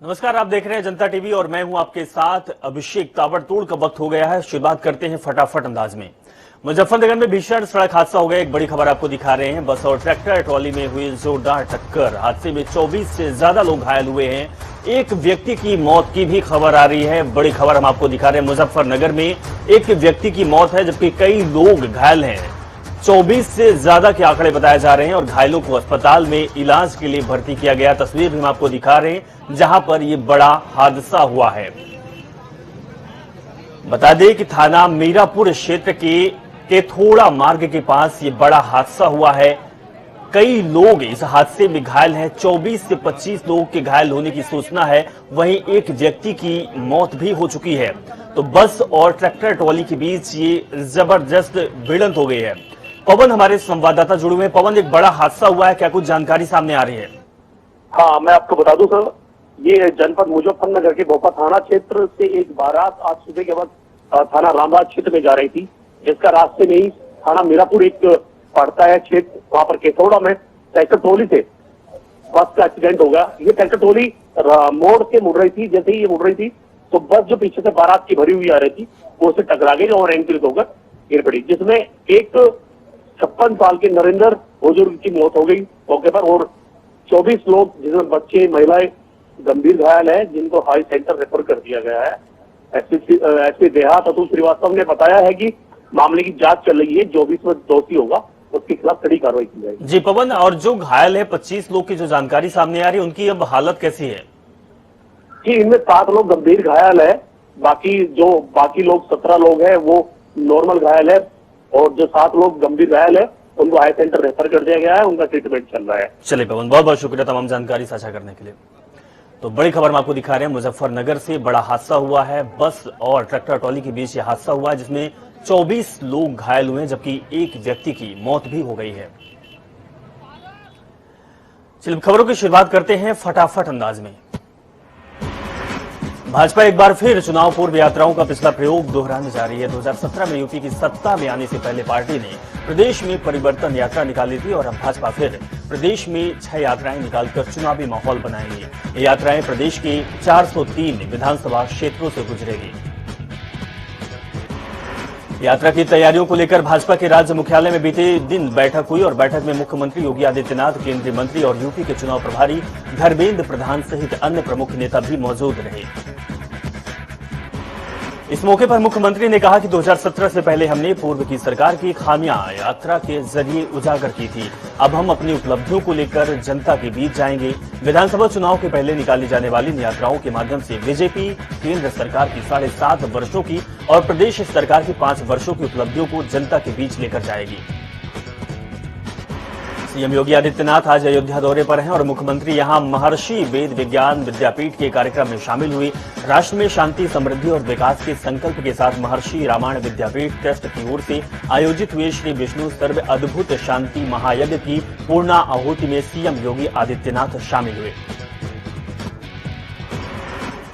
नमस्कार, आप देख रहे हैं जनता टीवी और मैं हूं आपके साथ अभिषेक। ताबड़तोड़ का वक्त हो गया है, शुरुआत करते हैं फटाफट अंदाज में। मुजफ्फरनगर में भीषण सड़क हादसा हो गया। एक बड़ी खबर आपको दिखा रहे हैं। बस और ट्रैक्टर ट्रॉली में हुई जोरदार टक्कर। हादसे में 24 से ज्यादा लोग घायल हुए हैं। एक व्यक्ति की मौत की भी खबर आ रही है। बड़ी खबर हम आपको दिखा रहे हैं। मुजफ्फरनगर में एक व्यक्ति की मौत है जबकि कई लोग घायल हैं। 24 से ज्यादा के आंकड़े बताए जा रहे हैं और घायलों को अस्पताल में इलाज के लिए भर्ती किया गया। तस्वीर भी हम आपको दिखा रहे हैं जहां पर यह बड़ा हादसा हुआ है। बता दें कि थाना मीरापुर क्षेत्र के थोड़ा मार्ग के पास ये बड़ा हादसा हुआ है। कई लोग इस हादसे में घायल हैं। 24 से 25 लोगों के घायल होने की सूचना है। वहीं एक व्यक्ति की मौत भी हो चुकी है। तो बस और ट्रैक्टर ट्रॉली के बीच ये जबरदस्त भिड़ंत हो गई है। पवन हमारे संवाददाता जुड़े हुए हैं। पवन, एक बड़ा हादसा हुआ है, क्या कुछ जानकारी सामने आ रही है? हाँ, मैं आपको बता दूं सर, ये जनपद मुजफ्फरनगर के भोपा थाना क्षेत्र से एक बारात आज सुबह के वक्त थाना रामबाग क्षेत्र में जा रही थी, जिसका रास्ते में ही थाना मीरापुर एक पड़ता है क्षेत्र, वहां पर केथौड़ा में ट्रैक्टर ट्रॉली से बस का एक्सीडेंट हो गया। ये ट्रैक्टर ट्रॉली मोड़ से मुड़ रही थी। जैसे ही ये मुड़ रही थी तो बस जो पीछे से बारात की भरी हुई आ रही थी वो उसे टकरा गई और एंट्रित होकर गिर पड़ी, जिसमें एक 56 साल के नरेंद्र बुजुर्ग की मौत हो गई मौके पर और 24 लोग जिसमें बच्चे महिलाएं गंभीर घायल है, जिनको हाई सेंटर रेफर कर दिया गया है। एसपी देहात अतुल श्रीवास्तव ने बताया है कि मामले की जांच चल रही है। जो भी इसमें दोषी होगा उसके खिलाफ कड़ी कार्रवाई की जाएगी। जी पवन, और जो घायल है 25 लोग की जो जानकारी सामने आ रही है, उनकी अब हालत कैसी है? जी, इनमें 7 लोग गंभीर घायल है। बाकी लोग 17 लोग हैं वो नॉर्मल घायल है और जो 7 लोग गंभीर घायल है उनको हाई सेंटर रेफर कर दिया गया है। उनका ट्रीटमेंट चल रहा है। चलिए पवन, बहुत बहुत शुक्रिया तमाम जानकारी साझा करने के लिए। तो बड़ी खबर हम आपको दिखा रहे हैं। मुजफ्फरनगर से बड़ा हादसा हुआ है। बस और ट्रैक्टर ट्रॉली के बीच यह हादसा हुआ है जिसमें 24 लोग घायल हुए हैं जबकि एक व्यक्ति की मौत भी हो गई है। चलिए खबरों की शुरुआत करते हैं फटाफट अंदाज में। भाजपा एक बार फिर चुनाव पूर्व यात्राओं का पिछला प्रयोग दोहराने जा रही है। 2017 में यूपी की सत्ता में आने से पहले पार्टी ने प्रदेश में परिवर्तन यात्रा निकाली थी और अब भाजपा फिर प्रदेश में 6 यात्राएं निकालकर चुनावी माहौल बनाएंगे। ये यात्राएं प्रदेश के 403 विधानसभा क्षेत्रों से गुजरेगी। यात्रा की तैयारियों को लेकर भाजपा के राज्य मुख्यालय में बीते दिन बैठक हुई और बैठक में मुख्यमंत्री योगी आदित्यनाथ, केंद्रीय मंत्री और यूपी के चुनाव प्रभारी धर्मेंद्र प्रधान सहित अन्य प्रमुख नेता भी मौजूद रहे। इस मौके पर मुख्यमंत्री ने कहा कि 2017 से पहले हमने पूर्व की सरकार की खामियां यात्रा के जरिए उजागर की थी। अब हम अपनी उपलब्धियों को लेकर जनता के बीच जाएंगे। विधानसभा चुनाव के पहले निकाली जाने वाली इन यात्राओं के माध्यम से बीजेपी केंद्र सरकार की 7.5 वर्षों की और प्रदेश सरकार की 5 वर्षों की उपलब्धियों को जनता के बीच लेकर जाएगी। सीएम योगी आदित्यनाथ आज अयोध्या दौरे पर हैं और मुख्यमंत्री यहां महर्षि वेद विज्ञान विद्यापीठ के कार्यक्रम में शामिल हुए। राष्ट्र में शांति, समृद्धि और विकास के संकल्प के साथ महर्षि रामायण विद्यापीठ ट्रस्ट की ओर से आयोजित हुए श्री विष्णु सर्व अद्भुत शांति महायज्ञ की पूर्णा आहुति में सीएम योगी आदित्यनाथ शामिल हुए।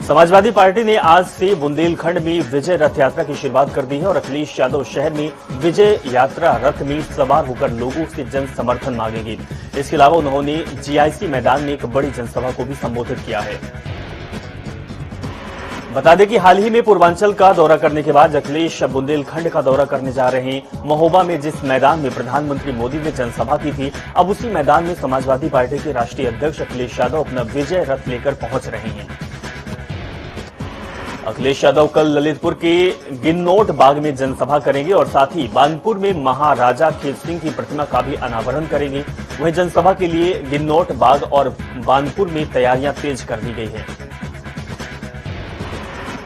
समाजवादी पार्टी ने आज से बुंदेलखंड में विजय रथ यात्रा की शुरुआत कर दी है और अखिलेश यादव शहर में विजय यात्रा रथ में सवार होकर लोगों से जन समर्थन मांगेंगे। इसके अलावा उन्होंने जीआईसी मैदान में एक बड़ी जनसभा को भी संबोधित किया है। बता दें कि हाल ही में पूर्वांचल का दौरा करने के बाद अखिलेश बुंदेलखंड का दौरा करने जा रहे हैं। महोबा में जिस मैदान में प्रधानमंत्री मोदी ने जनसभा की थी, अब उसी मैदान में समाजवादी पार्टी के राष्ट्रीय अध्यक्ष अखिलेश यादव अपना विजय रथ लेकर पहुंच रहे हैं। अखिलेश यादव कल ललितपुर के गिन्नौट बाग में जनसभा करेंगे और साथ ही बानपुर में महाराजा खेत सिंह की प्रतिमा का भी अनावरण करेंगे। वहीं जनसभा के लिए गिन्नौट बाग और बानपुर में तैयारियां तेज कर दी गई है।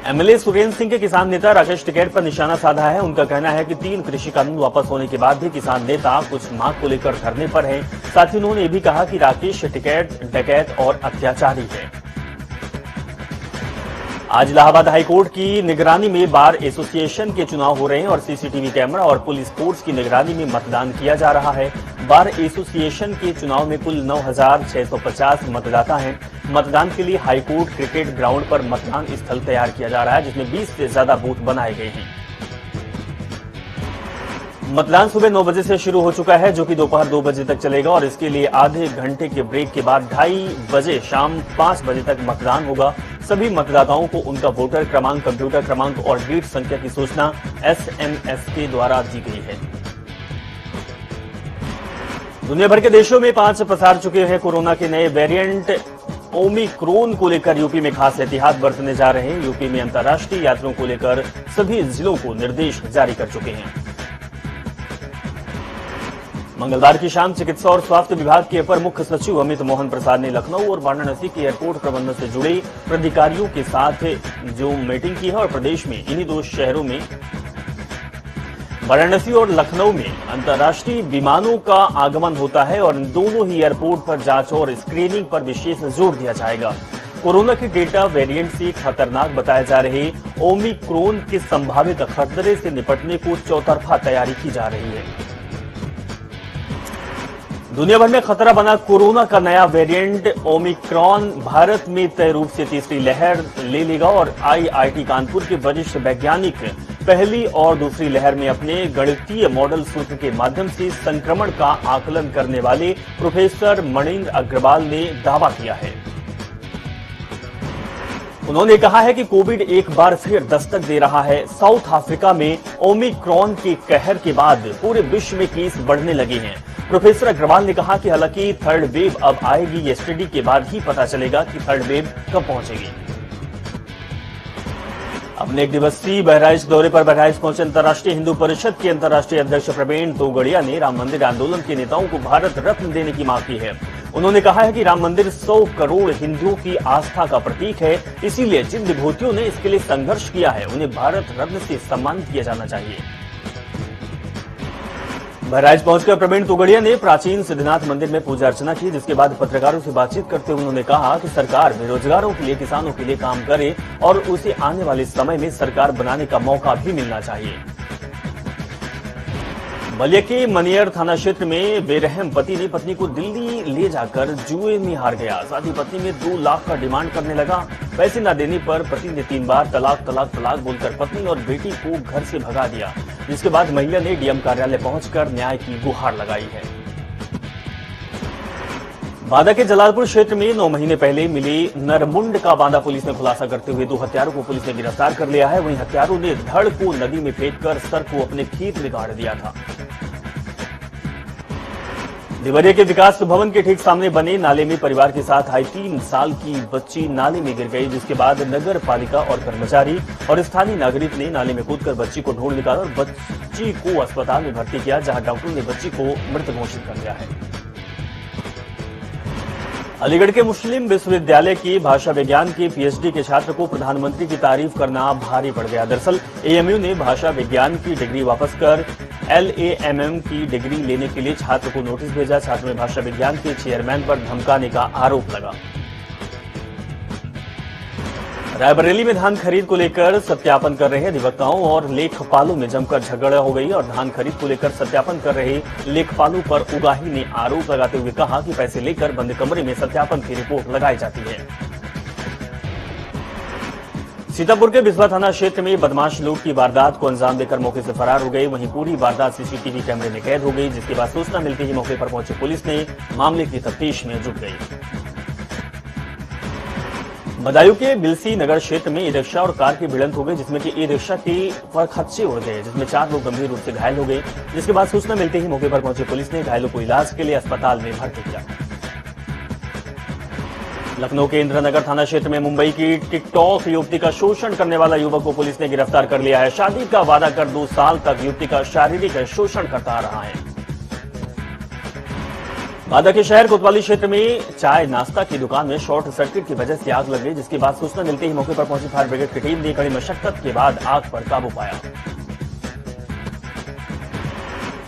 एमएलए सुरेंद्र सिंह के किसान नेता राकेश टिकैत पर निशाना साधा है। उनका कहना है कि 3 कृषि कानून वापस होने के बाद भी किसान नेता कुछ मांग को लेकर धरने पर हैं। साथ ही उन्होंने ये भी कहा कि राकेश टिकैत डकैत और अत्याचारी है। आज इलाहाबाद हाईकोर्ट की निगरानी में बार एसोसिएशन के चुनाव हो रहे हैं और सीसीटीवी कैमरा और पुलिस फोर्स की निगरानी में मतदान किया जा रहा है। बार एसोसिएशन के चुनाव में कुल 9,650 मतदाता हैं। मतदान के लिए हाईकोर्ट क्रिकेट ग्राउंड पर मतदान स्थल तैयार किया जा रहा है जिसमें 20 से ज्यादा बूथ बनाए गए हैं। मतदान सुबह 9 बजे से शुरू हो चुका है, जो कि दोपहर 2 बजे तक चलेगा और इसके लिए आधे घंटे के ब्रेक के बाद 2:30 बजे शाम 5 बजे तक मतदान होगा। सभी मतदाताओं को उनका वोटर क्रमांक, कंप्यूटर क्रमांक और गीट संख्या की सूचना SMS के द्वारा दी गई है। दुनिया भर के देशों में 5 पसार चुके हैं कोरोना के नए वेरिएंट ओमिक्रॉन को लेकर यूपी में खास एहतियात बरतने जा रहे हैं। यूपी में अंतर्राष्ट्रीय यात्रियों को लेकर सभी जिलों को निर्देश जारी कर चुके हैं। मंगलवार की शाम चिकित्सा और स्वास्थ्य विभाग के अपर मुख्य सचिव अमित मोहन प्रसाद ने लखनऊ और वाराणसी के एयरपोर्ट प्रबंधन से जुड़े प्राधिकारियों के साथ जो मीटिंग की है और प्रदेश में इन्हीं 2 शहरों में वाराणसी और लखनऊ में अंतर्राष्ट्रीय विमानों का आगमन होता है और इन दोनों ही एयरपोर्ट पर जांच और स्क्रीनिंग पर विशेष जोर दिया जाएगा। कोरोना के डेल्टा वेरिएंट से खतरनाक बताए जा रहे ओमिक्रॉन के संभावित खतरे से निपटने को चौतरफा तैयारी की जा रही है। दुनिया भर में खतरा बना कोरोना का नया वेरिएंट ओमिक्रॉन भारत में तय रूप से तीसरी लहर ले लेगा और IIT कानपुर के वरिष्ठ वैज्ञानिक पहली और दूसरी लहर में अपने गणितीय मॉडल सूत्र के माध्यम से संक्रमण का आकलन करने वाले प्रोफेसर मणिंद्र अग्रवाल ने दावा किया है। उन्होंने कहा है कि कोविड एक बार फिर दस्तक दे रहा है। साउथ अफ्रीका में ओमिक्रॉन के कहर के बाद पूरे विश्व में केस बढ़ने लगे हैं। प्रोफेसर अग्रवाल ने कहा कि हालांकि थर्ड वेव अब आएगी, ये स्टडी के बाद ही पता चलेगा कि थर्ड वेव कब पहुंचेगी। अपने 1 दिवसीय बहराइच दौरे पर बहराइच पहुंचे अंतर्राष्ट्रीय हिंदू परिषद के अंतर्राष्ट्रीय अध्यक्ष प्रवीण तोगड़िया ने राम मंदिर आंदोलन के नेताओं को भारत रत्न देने की मांग की है। उन्होंने कहा है कि राम मंदिर 100 करोड़ हिंदुओं की आस्था का प्रतीक है, इसीलिए जिन विभूतियों ने इसके लिए संघर्ष किया है उन्हें भारत रत्न से सम्मानित किया जाना चाहिए। बहराइच पहुंचकर प्रवीण तोगड़िया ने प्राचीन सिद्धनाथ मंदिर में पूजा अर्चना की, जिसके बाद पत्रकारों से बातचीत करते हुए उन्होंने कहा कि सरकार बेरोजगारों के लिए, किसानों के लिए काम करे और उसे आने वाले समय में सरकार बनाने का मौका भी मिलना चाहिए। बलिया के मनियर थाना क्षेत्र में बेरहम पति ने पत्नी को दिल्ली ले जाकर जुए में हार गया। साथ ही पत्नी में 2 लाख का डिमांड करने लगा। पैसे न देने पर पति ने 3 बार तलाक तलाक तलाक बोलकर पत्नी और बेटी को घर से भगा दिया, जिसके बाद महिला ने डीएम कार्यालय पहुंचकर न्याय की गुहार लगाई है। बांदा के जलालपुर क्षेत्र में 9 महीने पहले मिले नरमुंड का बांदा पुलिस ने खुलासा करते हुए 2 हत्यारों को पुलिस ने गिरफ्तार कर लिया है। वहीं हत्यारों ने धड़ को नदी में फेंककर सर को अपने खेत में गाड़ दिया था। देवरिया के विकास भवन के ठीक सामने बने नाले में परिवार के साथ आई 3 साल की बच्ची नाले में गिर गई, जिसके बाद नगर पालिका और कर्मचारी और स्थानीय नागरिक ने नाले में कूदकर बच्ची को ढूंढ निकाला और बच्ची को अस्पताल में भर्ती किया, जहां डॉक्टरों ने बच्ची को मृत घोषित कर दिया है। अलीगढ़ के मुस्लिम विश्वविद्यालय की भाषा विज्ञान के PhD के छात्र को प्रधानमंत्री की तारीफ करना भारी पड़ गया। दरअसल AMU ने भाषा विज्ञान की डिग्री वापस कर LAMM की डिग्री लेने के लिए छात्र को नोटिस भेजा। छात्र में भाषा विज्ञान के चेयरमैन पर धमकाने का आरोप लगा। रायबरेली में धान खरीद को लेकर सत्यापन कर रहे अधिवक्ताओं और लेखपालों में जमकर झगड़ा हो गई और धान खरीद को लेकर सत्यापन कर रहे लेखपालों पर उगाही ने आरोप लगाते हुए कहा कि पैसे लेकर बंद कमरे में सत्यापन की रिपोर्ट लगाई जाती है। सीतापुर के बिस्वा थाना क्षेत्र में बदमाश लूट की वारदात को अंजाम देकर मौके से फरार हो गए। वहीं पूरी वारदात सीसीटीवी कैमरे में कैद हो गई, जिसके बाद सूचना मिलते ही मौके पर पहुंची पुलिस ने मामले की तफ्तीश में जुट गई। बदायूं के बिलसी नगर क्षेत्र में ई रिक्शा और कार की भिड़ंत हो गई, जिसमें कि ई रिक्शा के फरखच्चे उड़ गए, जिसमें 4 लोग गंभीर रूप से घायल हो गए। जिसके बाद सूचना मिलते ही मौके पर पहुंची पुलिस ने घायलों को इलाज के लिए अस्पताल में भर्ती किया। लखनऊ के इंद्रनगर थाना क्षेत्र में मुंबई की टिकटॉक युवती का शोषण करने वाला युवक को पुलिस ने गिरफ्तार कर लिया है। शादी का वादा कर 2 साल तक युवती का शारीरिक शोषण करता रहा है। बांदा के शहर कोतवाली क्षेत्र में चाय नाश्ता की दुकान में शॉर्ट सर्किट की वजह से आग लग गई, जिसके बाद सूचना मिलते ही मौके पर पहुंची फायर ब्रिगेड की टीम ने कड़ी मशक्कत के बाद आग पर काबू पाया।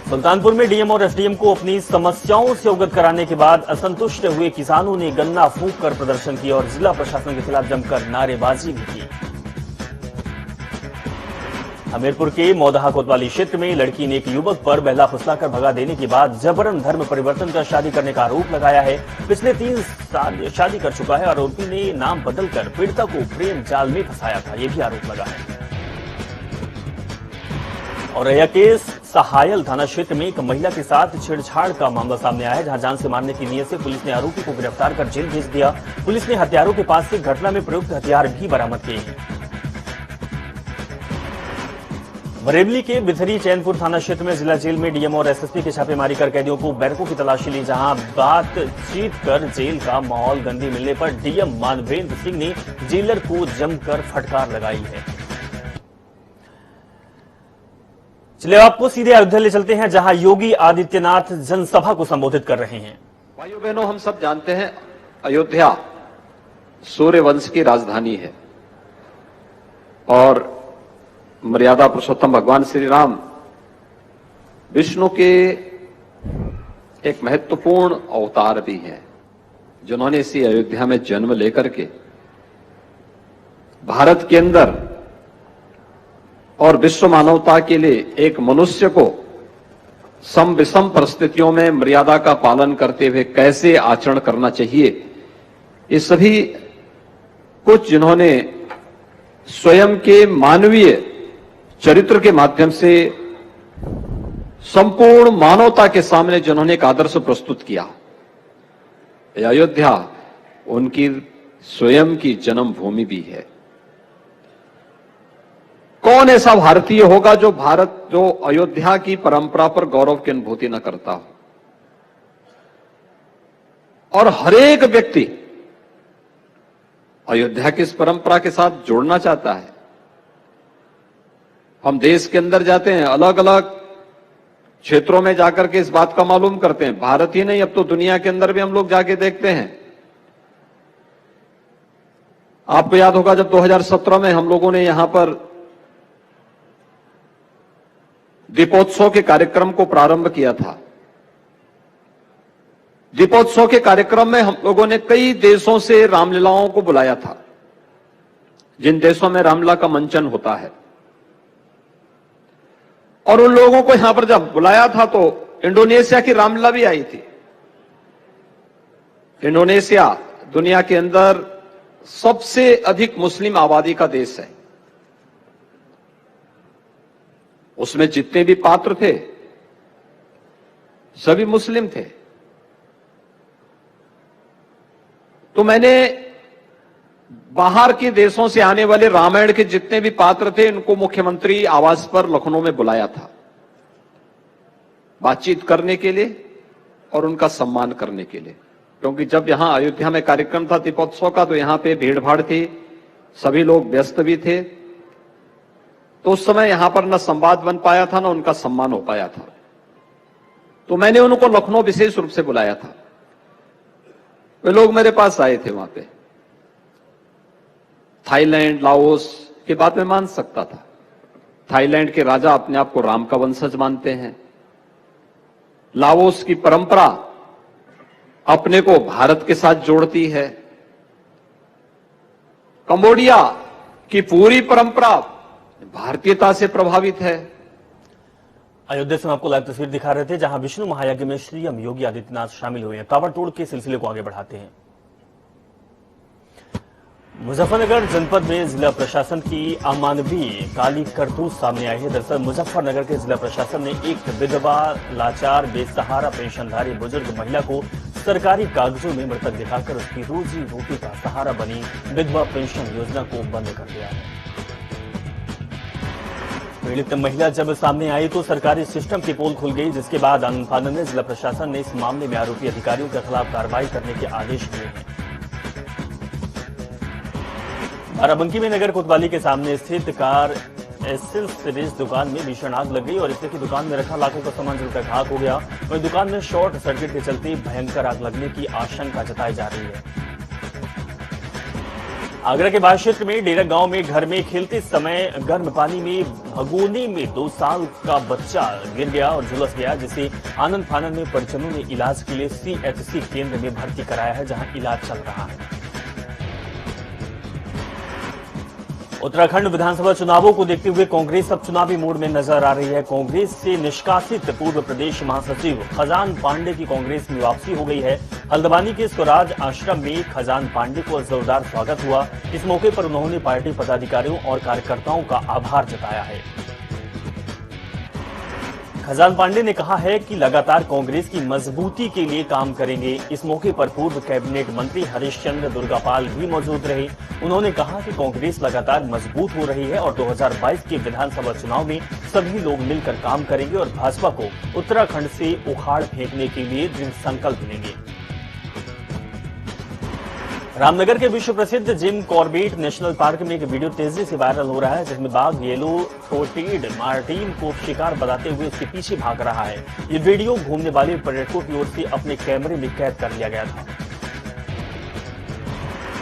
सुल्तानपुर में डीएम और एसडीएम को अपनी समस्याओं से अवगत कराने के बाद असंतुष्ट हुए किसानों ने गन्ना फूंक कर प्रदर्शन किया और जिला प्रशासन के खिलाफ जमकर नारेबाजी भी की। हमीरपुर के मौदहा कोतवाली क्षेत्र में लड़की ने एक युवक पर बहला फुसलाकर भगा देने के बाद जबरन धर्म परिवर्तन कर शादी करने का आरोप लगाया है। पिछले 3 साल शादी कर चुका है। आरोपी ने नाम बदलकर पीड़िता को प्रेम जाल में फंसाया था, यह भी आरोप लगा है। और रैया के सहायल थाना क्षेत्र में एक महिला के साथ छेड़छाड़ का मामला सामने आया है, जहां जान से मारने की नीयत से पुलिस ने आरोपी को गिरफ्तार कर जेल भेज दिया। पुलिस ने हत्यारों के पास से घटना में प्रयुक्त हथियार भी बरामद किए हैं। बरेली के बिथरी चैनपुर थाना क्षेत्र में जिला जेल में डीएम और एसएसपी की छापेमारी कर कैदियों को बैरकों की तलाशी ली, जहां बातचीत कर जेल का माहौल गंदी मिलने पर डीएम मानवेंद्र सिंह ने जेलर को जमकर फटकार लगाई है। चलिए आपको सीधे अयोध्या ले चलते हैं, जहां योगी आदित्यनाथ जनसभा को संबोधित कर रहे हैं। भाइयों बहनों, हम सब जानते हैं अयोध्या सूर्य वंश की राजधानी है और मर्यादा पुरुषोत्तम भगवान श्री राम विष्णु के एक महत्वपूर्ण अवतार भी हैं, जिन्होंने इसी अयोध्या में जन्म लेकर के भारत के अंदर और विश्व मानवता के लिए एक मनुष्य को सम विषम परिस्थितियों में मर्यादा का पालन करते हुए कैसे आचरण करना चाहिए, ये सभी कुछ जिन्होंने स्वयं के मानवीय चरित्र के माध्यम से संपूर्ण मानवता के सामने जिन्होंने एक आदर्श प्रस्तुत किया। अयोध्या उनकी स्वयं की जन्मभूमि भी है। कौन ऐसा भारतीय होगा जो अयोध्या की परंपरा पर गौरव की अनुभूति न करता हो। और हरेक व्यक्ति अयोध्या की इस परंपरा के साथ जुड़ना चाहता है। हम देश के अंदर जाते हैं, अलग अलग क्षेत्रों में जाकर के इस बात का मालूम करते हैं। भारत ही नहीं, अब तो दुनिया के अंदर भी हम लोग जाके देखते हैं। आपको याद होगा जब 2017 में हम लोगों ने यहां पर दीपोत्सव के कार्यक्रम को प्रारंभ किया था। दीपोत्सव के कार्यक्रम में हम लोगों ने कई देशों से रामलीलाओं को बुलाया था, जिन देशों में रामलीला का मंचन होता है। और उन लोगों को यहां पर जब बुलाया था तो इंडोनेशिया की रामलीला भी आई थी। इंडोनेशिया दुनिया के अंदर सबसे अधिक मुस्लिम आबादी का देश है। उसमें जितने भी पात्र थे सभी मुस्लिम थे। तो मैंने बाहर के देशों से आने वाले रामायण के जितने भी पात्र थे इनको मुख्यमंत्री आवास पर लखनऊ में बुलाया था, बातचीत करने के लिए और उनका सम्मान करने के लिए। क्योंकि जब यहां अयोध्या में कार्यक्रम था दीपोत्सव का तो यहां पे भीड़ भाड़ थी, सभी लोग व्यस्त भी थे, तो उस समय यहां पर न संवाद बन पाया था न उनका सम्मान हो पाया था। तो मैंने उनको लखनऊ विशेष रूप से बुलाया था। वे लोग मेरे पास आए थे। वहां पे थाईलैंड, लाओस की बात मैं मान सकता था। थाईलैंड के राजा अपने आप को राम का वंशज मानते हैं। लाओस की परंपरा अपने को भारत के साथ जोड़ती है। कंबोडिया की पूरी परंपरा भारतीयता से प्रभावित है। अयोध्या से हम आपको लाइव तस्वीर दिखा रहे थे, जहां विष्णु महायज्ञ में सीएम योगी आदित्यनाथ शामिल हुए हैं। ताबड़तोड़ के सिलसिले को आगे बढ़ाते हैं। मुजफ्फरनगर जनपद में जिला प्रशासन की अमानवीय काली करतूत सामने आई है। दरअसल मुजफ्फरनगर के जिला प्रशासन ने एक विधवा, लाचार, बेसहारा पेंशनधारी बुजुर्ग महिला को सरकारी कागजों में मृतक दिखाकर उसकी रोजी रोटी का सहारा बनी विधवा पेंशन योजना को बंद कर दिया है। पीड़ित महिला जब सामने आई तो सरकारी सिस्टम की पोल खुल गई, जिसके बाद आनंद फानंद में जिला प्रशासन ने इस मामले में आरोपी अधिकारियों के खिलाफ कार्रवाई करने के आदेश दिए हैं। बाराबंकी में नगर कोतवाली के सामने स्थित कार एसेसरीज दुकान में भीषण आग लग गई और इससे की दुकान में रखा लाखों का सामान जलकर खाक हो गया। वहीं दुकान में शॉर्ट सर्किट के चलते भयंकर आग लगने की आशंका जताई जा रही है। आगरा के बाढ़ क्षेत्र में डेरा गांव में घर में खेलते समय गर्म पानी में भगोने में 2 साल का बच्चा गिर गया और झुलस गया, जिसे आनंद फानंद में परिजनों ने इलाज के लिए सीएचसी केंद्र में भर्ती कराया है, जहां इलाज चल रहा है। उत्तराखंड विधानसभा चुनावों को देखते हुए कांग्रेस अब चुनावी मूड में नजर आ रही है। कांग्रेस से निष्कासित पूर्व प्रदेश महासचिव खजान पांडे की कांग्रेस में वापसी हो गई है। हल्द्वानी के स्वराज आश्रम में खजान पांडे को जोरदार स्वागत हुआ। इस मौके पर उन्होंने पार्टी पदाधिकारियों और कार्यकर्ताओं का आभार जताया है। खजान पांडे ने कहा है कि लगातार कांग्रेस की मजबूती के लिए काम करेंगे। इस मौके पर पूर्व कैबिनेट मंत्री हरीशचंद्र दुर्गापाल भी मौजूद रहे। उन्होंने कहा कि कांग्रेस लगातार मजबूत हो रही है और 2022 के विधानसभा चुनाव में सभी लोग मिलकर काम करेंगे और भाजपा को उत्तराखंड से उखाड़ फेंकने के लिए दृढ़ संकल्प लेंगे। रामनगर के विश्व प्रसिद्ध जिम कॉर्बेट नेशनल पार्क में एक वीडियो तेजी से वायरल हो रहा है, जिसमें बाघ येलो थ्रोटेड मार्टिन को शिकार बताते हुए उसके पीछे भाग रहा है। ये वीडियो घूमने वाले पर्यटकों की ओर से अपने कैमरे में कैद कर लिया गया था।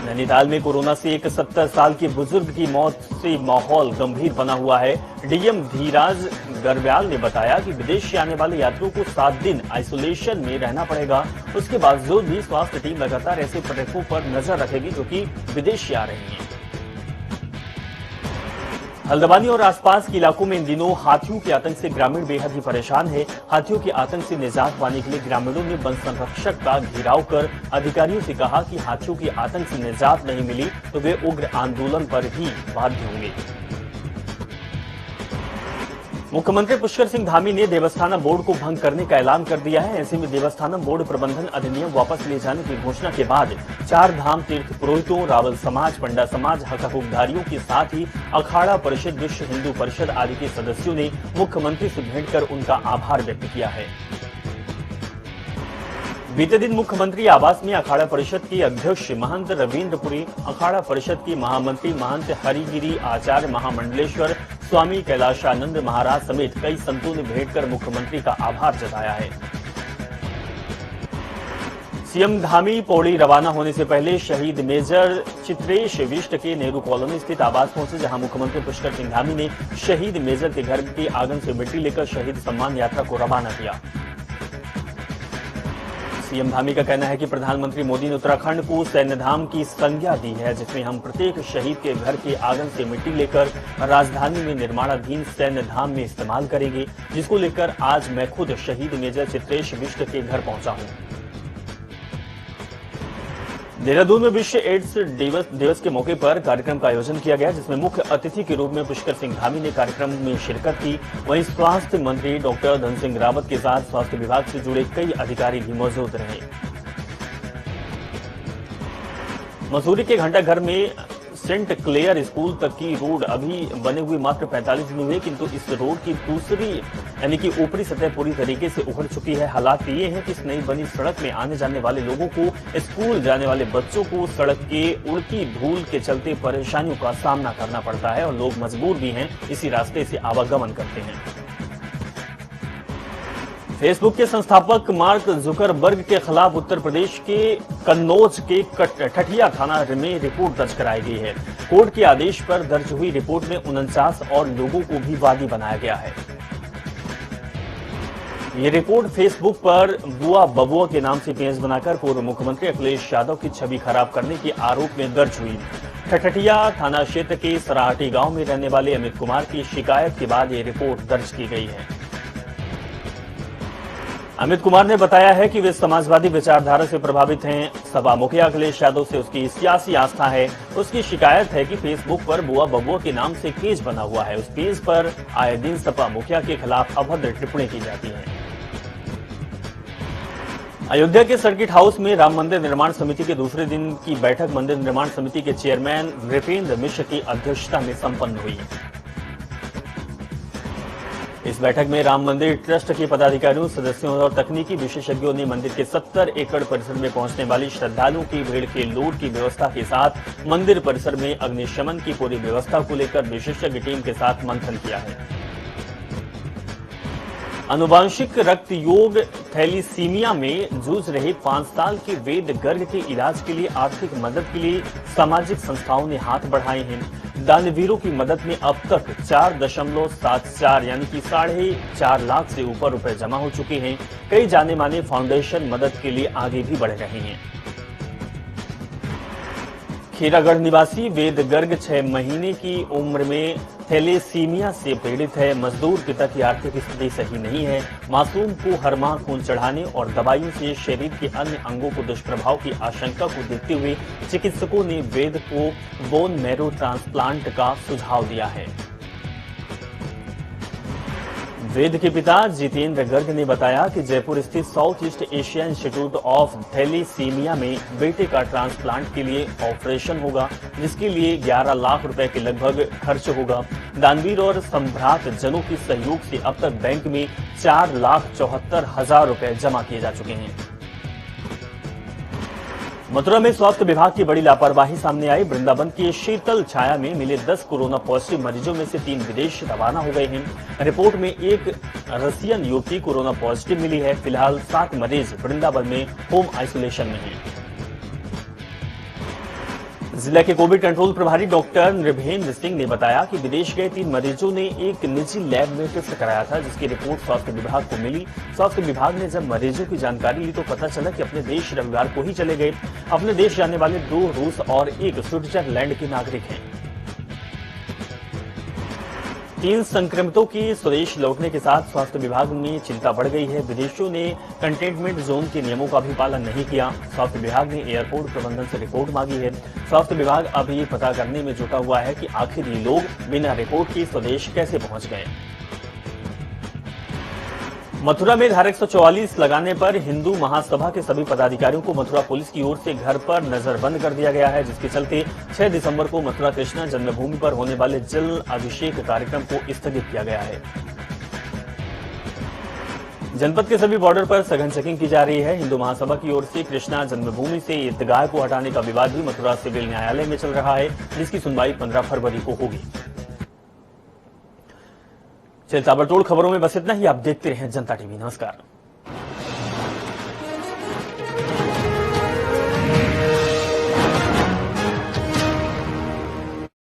नैनीताल में कोरोना से एक 70 साल के बुजुर्ग की मौत से माहौल गंभीर बना हुआ है। डीएम धीराज गर्ब्याल ने बताया कि विदेश से आने वाले यात्रियों को 7 दिन आइसोलेशन में रहना पड़ेगा। उसके बावजूद भी स्वास्थ्य टीम लगातार ऐसे पर्यटकों पर नजर रखेगी जो कि विदेश से आ रहे हैं। हल्द्वानी और आसपास के इलाकों में इन दिनों हाथियों के आतंक से ग्रामीण बेहद ही परेशान है। हाथियों के आतंक से निजात पाने के लिए ग्रामीणों ने वन संरक्षक का घेराव कर अधिकारियों से कहा कि हाथियों के आतंक से निजात नहीं मिली तो वे उग्र आंदोलन पर ही बाध्य होंगे। मुख्यमंत्री पुष्कर सिंह धामी ने देवस्थानम बोर्ड को भंग करने का ऐलान कर दिया है। ऐसे में देवस्थानम बोर्ड प्रबंधन अधिनियम वापस ले जाने की घोषणा के बाद 4 धाम तीर्थ पुरोहितों, रावल समाज, पंडा समाज, हक हकूकधारियों के साथ ही अखाड़ा परिषद, विश्व हिंदू परिषद आदि के सदस्यों ने मुख्यमंत्री से भेंट कर उनका आभार व्यक्त किया है। बीते दिन मुख्यमंत्री आवास में अखाड़ा परिषद के अध्यक्ष महंत रविन्द्रपुरी, अखाड़ा परिषद के महामंत्री महंत हरिगिरी आचार्य, महामंडलेश्वर स्वामी कैलाशानंद महाराज समेत कई संतों ने भेंट कर मुख्यमंत्री का आभार जताया है। सीएम धामी पौड़ी रवाना होने से पहले शहीद मेजर चित्रेश विष्ट के नेहरू कॉलोनी स्थित आवास पहुंचे, जहां मुख्यमंत्री पुष्कर सिंह धामी ने शहीद मेजर के घर के आंगन से मिट्टी लेकर शहीद सम्मान यात्रा को रवाना किया। सीएम धामी का कहना है कि प्रधानमंत्री मोदी ने उत्तराखंड को सैन्य धाम की संज्ञा दी है, जिसमें हम प्रत्येक शहीद के घर के आंगन से मिट्टी लेकर राजधानी में निर्माणाधीन सैन्य धाम में इस्तेमाल करेंगे, जिसको लेकर आज मैं खुद शहीद मेजर चित्रेश विष्ट के घर पहुंचा हूं। देहरादून में विश्व एड्स दिवस के मौके पर कार्यक्रम का आयोजन किया गया, जिसमें मुख्य अतिथि के रूप में पुष्कर सिंह धामी ने कार्यक्रम में शिरकत की। वहीं स्वास्थ्य मंत्री डॉक्टर धन सिंह रावत के साथ स्वास्थ्य विभाग से जुड़े कई अधिकारी भी मौजूद रहे। मसूरी के घंटाघर में सेंट क्लेयर स्कूल तक की रोड अभी बने हुए मात्र 45 दिन हुए, किंतु इस रोड की दूसरी यानी कि ऊपरी सतह पूरी तरीके से उखड़ चुकी है। हालात ये है कि इस नई बनी सड़क में आने जाने वाले लोगों को, स्कूल जाने वाले बच्चों को सड़क के उड़ती धूल के चलते परेशानियों का सामना करना पड़ता है और लोग मजबूर भी हैं इसी रास्ते से आवागमन करते हैं। फेसबुक के संस्थापक मार्क जुकरबर्ग के खिलाफ उत्तर प्रदेश के कन्नौज के ठठिया थाना में रिपोर्ट दर्ज कराई गई है। कोर्ट के आदेश पर दर्ज हुई रिपोर्ट में 49 और लोगों को भी वादी बनाया गया है। ये रिपोर्ट फेसबुक पर बुआ बबुआ के नाम से पेज बनाकर पूर्व मुख्यमंत्री अखिलेश यादव की छवि खराब करने के आरोप में दर्ज हुई। ठठिया थाना क्षेत्र के सराहटी गांव में रहने वाले अमित कुमार की शिकायत के बाद ये रिपोर्ट दर्ज की गई है। अमित कुमार ने बताया है कि वे समाजवादी विचारधारा से प्रभावित हैं। सपा मुखिया अखिलेश यादव से उसकी सियासी आस्था है। उसकी शिकायत है कि फेसबुक पर बुआ बबुआ के नाम से पेज बना हुआ है। उस पेज पर आए दिन सपा मुखिया के खिलाफ अभद्र टिप्पणी की जाती है। अयोध्या के सर्किट हाउस में राम मंदिर निर्माण समिति के दूसरे दिन की बैठक मंदिर निर्माण समिति के चेयरमैन नृपेंद्र मिश्र की अध्यक्षता में संपन्न हुई। इस बैठक में राम मंदिर ट्रस्ट के पदाधिकारियों, सदस्यों और तकनीकी विशेषज्ञों ने मंदिर के 70 एकड़ परिसर में पहुंचने वाली श्रद्धालुओं की भीड़ के लोड की व्यवस्था के साथ मंदिर परिसर में अग्निशमन की पूरी व्यवस्था को लेकर विशेषज्ञ टीम के साथ मंथन किया है। आनुवांशिक रक्त योग थैलीसीमिया में जूझ रहे 5 साल के वेद गर्ग के इलाज के लिए आर्थिक मदद के लिए सामाजिक संस्थाओं ने हाथ बढ़ाए हैं। दानवीरों की मदद में अब तक 4.74 यानी कि 4.5 लाख से ऊपर रुपए जमा हो चुके हैं। कई जाने माने फाउंडेशन मदद के लिए आगे भी बढ़ रहे हैं। खीरागढ़ निवासी वेद गर्ग 6 महीने की उम्र में थैलेसीमिया से पीड़ित है। मजदूर पिता की आर्थिक स्थिति सही नहीं है। मासूम को हर माह खून चढ़ाने और दवाइयों से शरीर के अन्य अंगों को दुष्प्रभाव की आशंका को देखते हुए चिकित्सकों ने वेद को बोन मैरो ट्रांसप्लांट का सुझाव दिया है। वेद के पिता जितेंद्र गर्ग ने बताया कि जयपुर स्थित south east Asia institute of thalassemia में बेटे का ट्रांसप्लांट के लिए ऑपरेशन होगा, जिसके लिए 11 लाख रुपए के लगभग खर्च होगा। दानवीर और संभ्रात जनों के सहयोग से अब तक बैंक में 4,74,000 रुपए जमा किए जा चुके हैं। मथुरा में स्वास्थ्य विभाग की बड़ी लापरवाही सामने आई। वृंदावन के शीतल छाया में मिले 10 कोरोना पॉजिटिव मरीजों में से 3 विदेश रवाना हो गए हैं। रिपोर्ट में एक रसियन युवती कोरोना पॉजिटिव मिली है। फिलहाल 7 मरीज वृंदावन में होम आइसोलेशन में हैं। जिला के कोविड कंट्रोल प्रभारी डॉक्टर नृभेंद्र सिंह ने बताया कि विदेश गए 3 मरीजों ने एक निजी लैब में टेस्ट कराया था, जिसकी रिपोर्ट स्वास्थ्य विभाग को मिली। स्वास्थ्य विभाग ने जब मरीजों की जानकारी ली तो पता चला कि अपने देश रविवार को ही चले गए। अपने देश जाने वाले 2 रूस और 1 स्विट्जरलैंड के नागरिक हैं। 3 संक्रमितों की स्वदेश लौटने के साथ स्वास्थ्य विभाग में चिंता बढ़ गई है। विदेशियों ने कंटेनमेंट जोन के नियमों का भी पालन नहीं किया। स्वास्थ्य विभाग ने एयरपोर्ट प्रबंधन से रिपोर्ट मांगी है। स्वास्थ्य विभाग अब ये पता करने में जुटा हुआ है कि आखिर ये लोग बिना रिपोर्ट के स्वदेश कैसे पहुंच गए। मथुरा में धारा 144 लगाने पर हिंदू महासभा के सभी पदाधिकारियों को मथुरा पुलिस की ओर से घर पर नजरबंद कर दिया गया है, जिसके चलते 6 दिसंबर को मथुरा कृष्णा जन्मभूमि पर होने वाले जल अभिषेक कार्यक्रम को स्थगित किया गया है। जनपद के सभी बॉर्डर पर सघन चेकिंग की जा रही है। हिंदू महासभा की ओर से कृष्णा जन्मभूमि से ईदगाह को हटाने का विवाद भी मथुरा सिविल न्यायालय में चल रहा है, जिसकी सुनवाई 15 फरवरी को होगी। चलिए ताबड़तोड़ खबरों में बस इतना ही। आप देखते रहें जनता टीवी। नमस्कार।